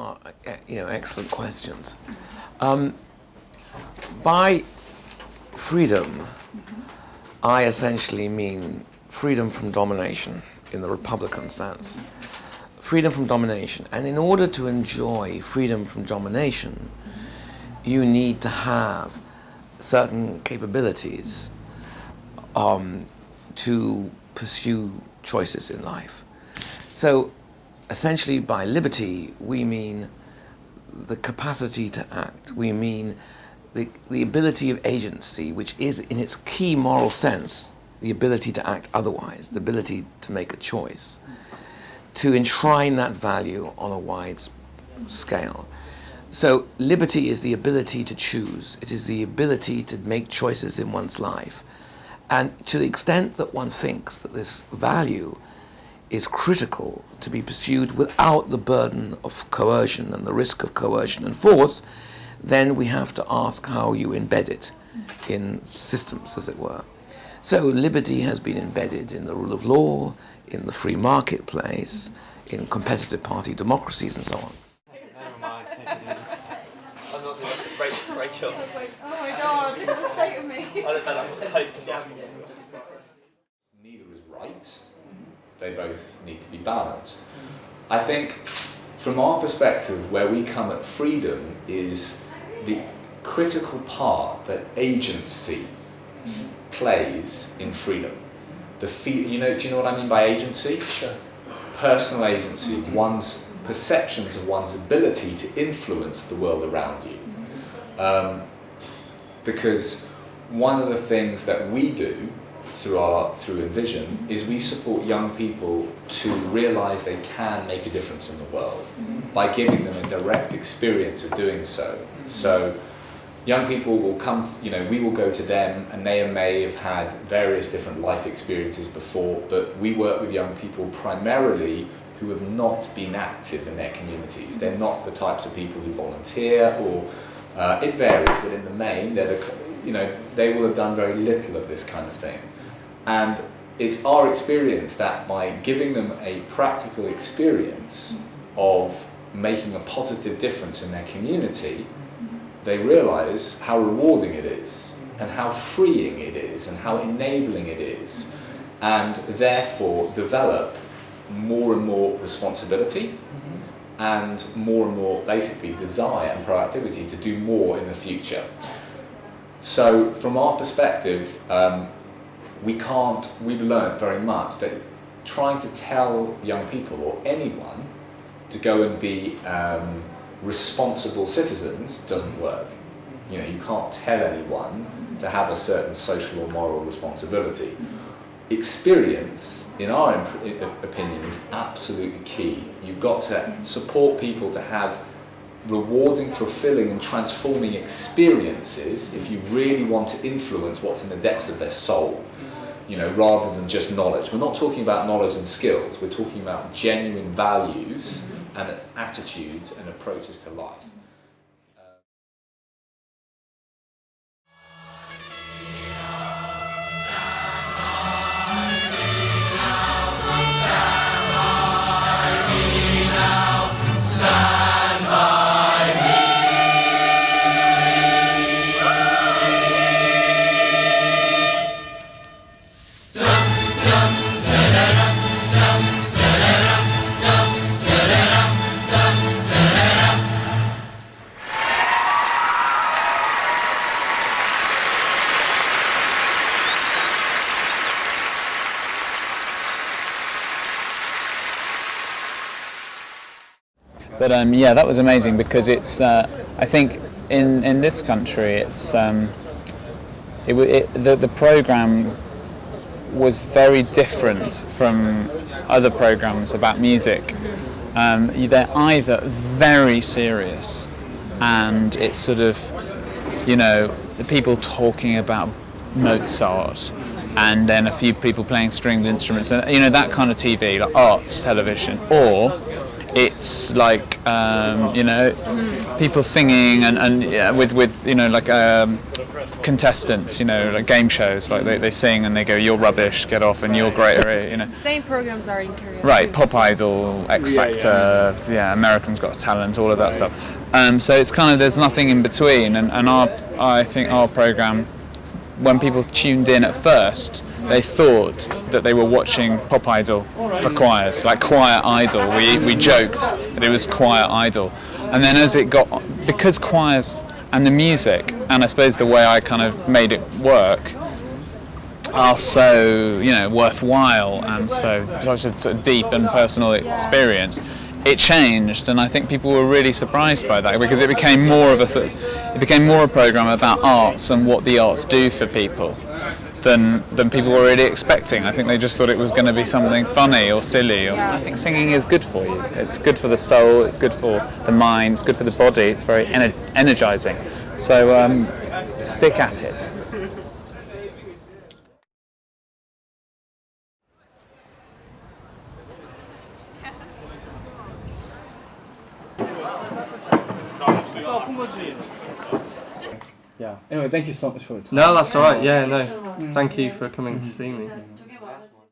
are, excellent questions. By freedom, I essentially mean freedom from domination in the Republican sense. Freedom from domination. And in order to enjoy freedom from domination, you need to have certain capabilities to pursue choices in life. So essentially by liberty, we mean the capacity to act. We mean the ability of agency, which is in its key moral sense, the ability to act otherwise, the ability to make a choice, to enshrine that value on a wide scale. So liberty is the ability to choose. It is the ability to make choices in one's life. And to the extent that one thinks that this value is critical to be pursued without the burden of coercion and the risk of coercion and force, then we have to ask how you embed it in systems, as it were. So liberty has been embedded in the rule of law, in the free marketplace, in competitive party democracies and so on. Never mind, take it easy. I'm not doing Rachel. Oh my God, you're the state of me. Neither is right. They both need to be balanced. I think from our perspective, where we come at freedom is the critical part that agency plays in freedom. Do you know what I mean by agency? Sure. Personal agency, one's perceptions of one's ability to influence the world around you. Because one of the things that we do through Envision is we support young people to realise they can make a difference in the world by giving them a direct experience of doing so. So young people will come, we will go to them and they may have had various different life experiences before, but we work with young people primarily who have not been active in their communities. They're not the types of people who volunteer or, it varies, but in the main, they will have done very little of this kind of thing. And it's our experience that by giving them a practical experience of making a positive difference in their community, they realise how rewarding it is, and how freeing it is, and how enabling it is, and therefore develop more and more responsibility and more basically desire and proactivity to do more in the future. So from our perspective, we've learned very much that trying to tell young people or anyone to go and be responsible citizens doesn't work. You can't tell anyone to have a certain social or moral responsibility. Experience, in our opinion, is absolutely key. You've got to support people to have rewarding, fulfilling and transforming experiences if you really want to influence what's in the depths of their soul, rather than just knowledge. We're not talking about knowledge and skills, we're talking about genuine values and attitudes and approaches to life. But that was amazing because it's. I think in this country, it's the program was very different from other programs about music. They're either very serious, and it's sort of, the people talking about Mozart, and then a few people playing stringed instruments, and that kind of TV, like arts television, or it's like people singing and yeah, with like contestants, like game shows, like they sing and they go, "You're rubbish, get off," and "You're great," Same programs are in Korea. Right, Pop Idol, X Factor, Americans Got Talent, all of that stuff. So it's kind of, there's nothing in between, and I think our program, when people tuned in at first, they thought that they were watching Pop Idol for choirs, like Choir Idol. We joked that it was Choir Idol. And then as it got, because choirs and the music, and I suppose the way I kind of made it work, are so, worthwhile and so such a sort of deep and personal experience, it changed, and I think people were really surprised by that, because it became more of a program about arts and what the arts do for people than people were really expecting. I think they just thought it was going to be something funny or silly. I think singing is good for you. It's good for the soul, it's good for the mind, it's good for the body, it's very energizing. So stick at it. Yeah. Anyway, thank you so much for it. No, that's all right. Yeah, no. Thank you for coming to see me.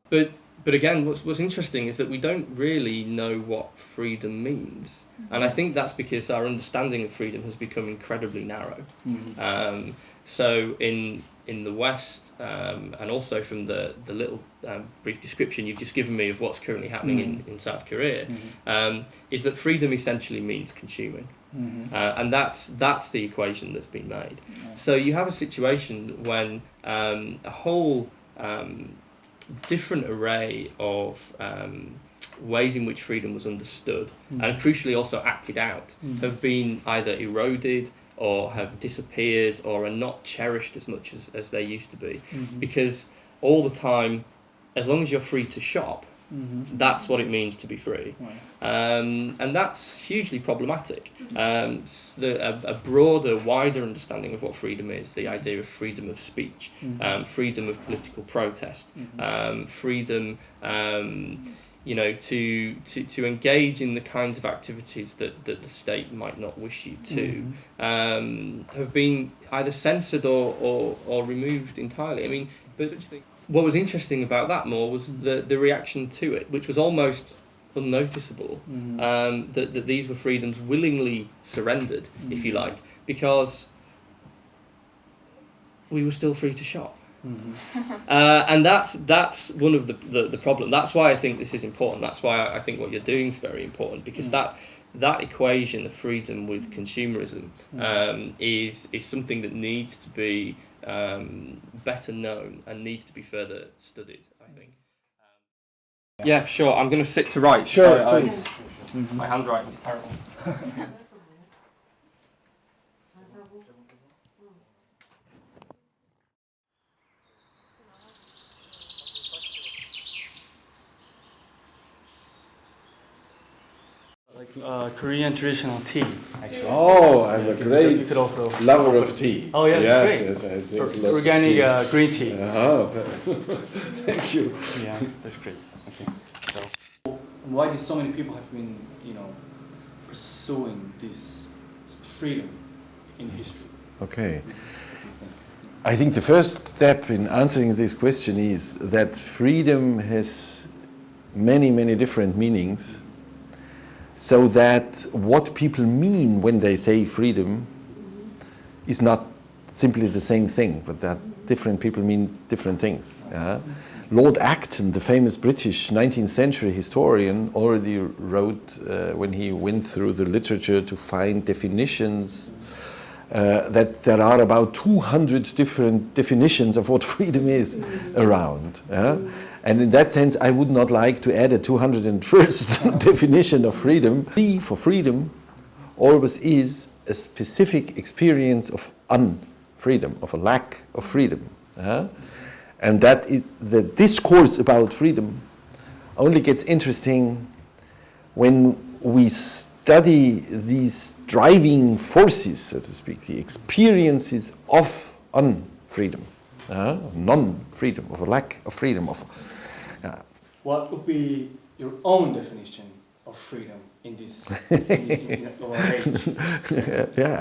But again, what's interesting is that we don't really know what freedom means, and I think that's because our understanding of freedom has become incredibly narrow. So in the West, and also from the little brief description you've just given me of what's currently happening in South Korea, is that freedom essentially means consuming. And that's the equation that's been made. So you have a situation when a whole different array of ways in which freedom was understood and crucially also acted out have been either eroded or have disappeared or are not cherished as much as they used to be, because all the time, as long as you're free to shop, that's what it means to be free. And that's hugely problematic. A broader, wider understanding of what freedom is, the idea of freedom of speech, freedom of political protest, freedom to engage in the kinds of activities that the state might not wish you to, have been either censored or removed entirely. I mean, but what was interesting about that more was the reaction to it, which was almost unnoticeable, that these were freedoms willingly surrendered, if you like, because we were still free to shop. And that's one of the problem. That's why I think this is important. That's why I think what you're doing is very important, because that equation of freedom with consumerism is something that needs to be better known and needs to be further studied, I think. Yeah, sure. I'm going to sit to right. Sure, please. My handwriting is terrible. Korean traditional tea, actually. Oh, I'm a great you could also lover of tea. Oh, yeah, that's great. Yes, I drink lots of Organic tea. green tea. Thank you. Yeah, that's great. Okay. So, why did so many people have been, pursuing this freedom in history? Okay. I think the first step in answering this question is that freedom has many, many different meanings, so that what people mean when they say freedom is not simply the same thing, but that different people mean different things. Yeah? Lord Acton, the famous British 19th century historian, already wrote, when he went through the literature to find definitions, that there are about 200 different definitions of what freedom is around. Yeah? And in that sense, I would not like to add a 201st definition of freedom. For freedom always is a specific experience of unfreedom, of a lack of freedom. And that the discourse about freedom only gets interesting when we study these driving forces, so to speak, the experiences of unfreedom, non-freedom, of a lack of freedom. What would be your own definition of freedom in this in our range. Yeah,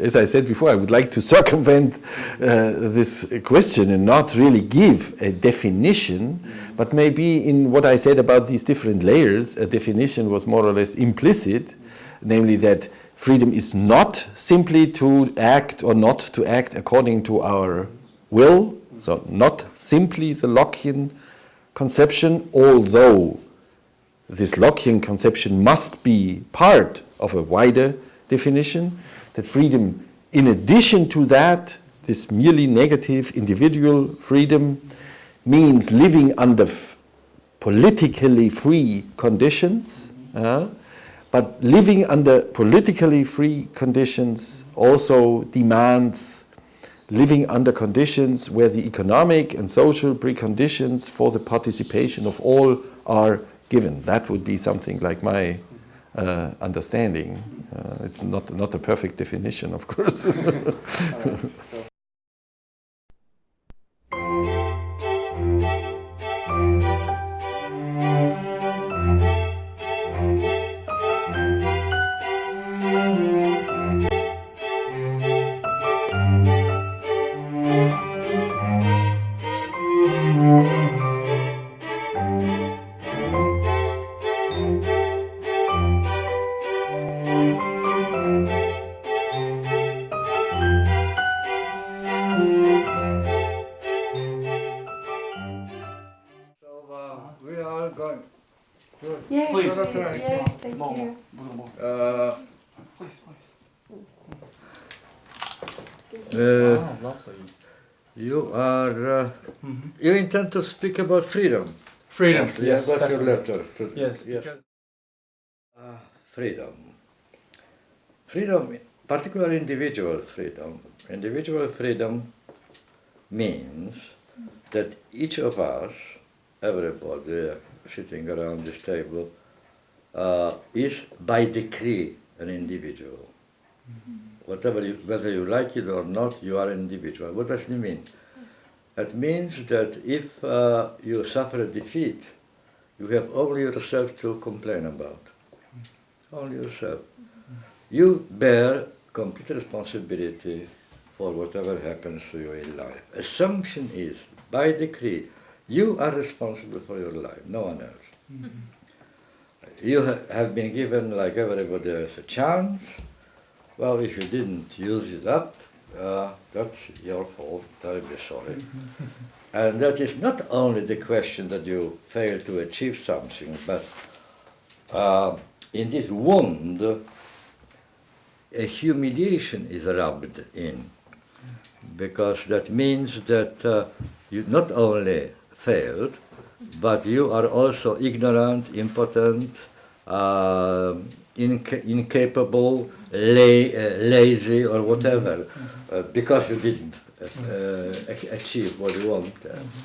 as I said before, I would like to circumvent this question and not really give a definition, but maybe in what I said about these different layers, a definition was more or less implicit, namely that freedom is not simply to act or not to act according to our will, so not simply the Lockean conception, although this Lockean conception must be part of a wider definition, that freedom, in addition to that, this merely negative individual freedom, means living under politically free conditions, but living under politically free conditions also demands living under conditions where the economic and social preconditions for the participation of all are given. That would be something like my understanding. It's not a perfect definition, of course. We are going. Yeah, Please. yeah, thank you. Please, please. Lovely. You are. You intend to speak about freedom. Freedom. Yes, I got your letter. Yes. Yes. Freedom. Freedom, particularly individual freedom. Individual freedom means that each of us, everybody sitting around this table, is by decree an individual. Whether you like it or not, you are an individual. What does it mean? It means that if you suffer a defeat, you have only yourself to complain about. Only yourself. You bear complete responsibility for whatever happens to you in life. Assumption is, by decree, you are responsible for your life, no one else. You have been given, like everybody else, a chance. Well, if you didn't use it up, that's your fault, terribly sorry. And that is not only the question that you fail to achieve something, but in this wound, a humiliation is rubbed in, because that means that you not only failed, but you are also ignorant, impotent, incapable, lazy, or whatever, because you didn't achieve what you want.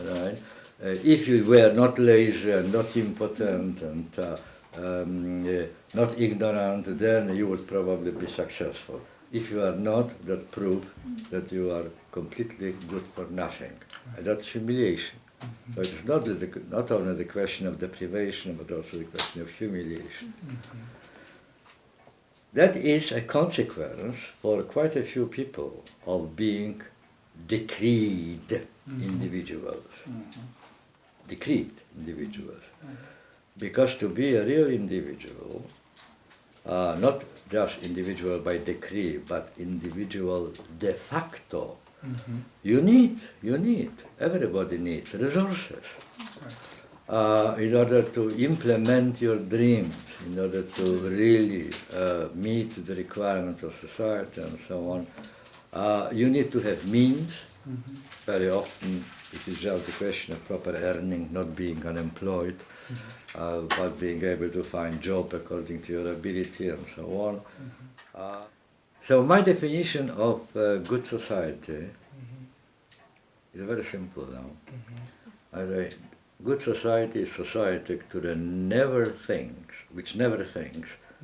Right? If you were not lazy and not impotent and not ignorant, then you would probably be successful. If you are not, that proves that you are completely good for nothing. And that's humiliation. So it's not only the question of deprivation, but also the question of humiliation. That is a consequence for quite a few people of being decreed individuals. Decreed individuals. Because to be a real individual, not just individual by decree, but individual de facto, you need, everybody needs resources in order to implement your dreams, in order to really meet the requirements of society and so on. You need to have means. Very often it is just a question of proper earning, not being unemployed, but being able to find job according to your ability and so on. So my definition of good society is very simple now. Good society is society that never thinks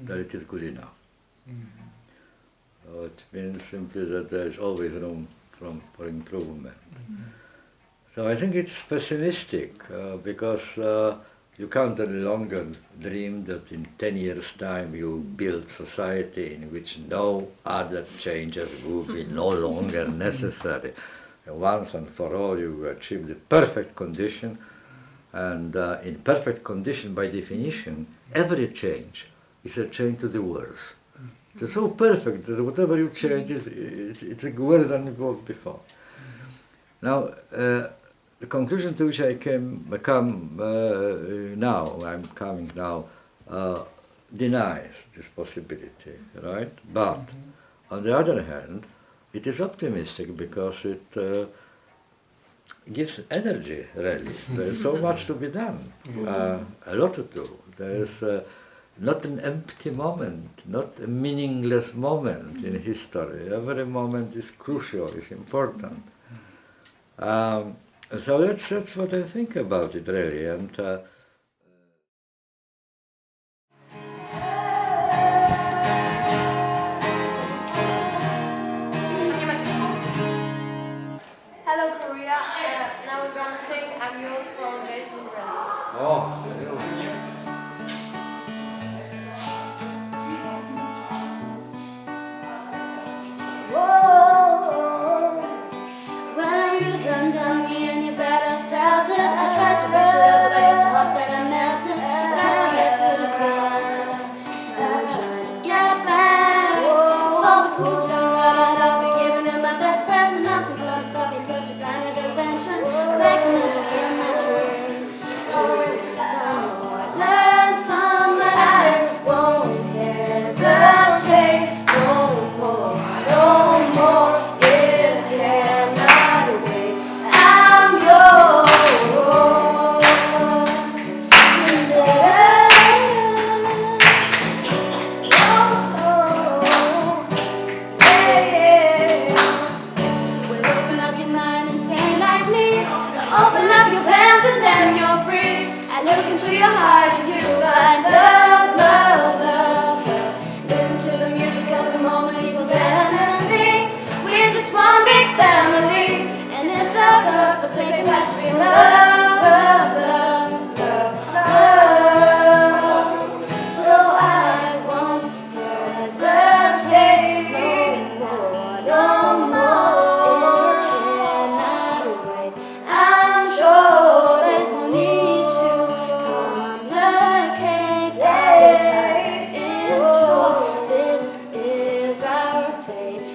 that it is good enough. So it means simply that there is always room for improvement. So I think it's pessimistic because You can't any longer dream that in 10 years' time you build society in which no other changes will be no longer necessary. And once and for all you achieve the perfect condition, and in perfect condition by definition, every change is a change to the worse. It's so perfect that whatever you change, it's worse than it was before. Now, the conclusion to which I'm coming now, denies this possibility, right? But on the other hand, it is optimistic because it gives energy, really. There's so much to be done, a lot to do. There's not an empty moment, not a meaningless moment in history. Every moment is crucial, is important. So that's what I think about it, really. And Hello, Korea. Now we're gonna sing "I'm Yours" from Jason Mraz. Oh, Whoa, when you done me and you better felt it. I tried to be sure, but I was hot that I melted. But I let through the crowds. I'm trying to get back for the cool down right. I'll be giving it my best. There's nothing gonna stop me but your final intervention. I reckon that you give my turn. Some more, learn some, but I won't hesitate no more. No more, it cannot wait. I'm yours. Well, open up your mind and say like me. Open up your plans and then you're free. I look into your heart and you find love, love, love, love. Listen to the music of the moment, people dance and sing. We're just one big family, and it's a God-forsaken match to be love, love, love, love, love. So I won't hesitate no more, no more. It cannot wait. I'm sure there's no need to complicate. Our time is short. This is our fate.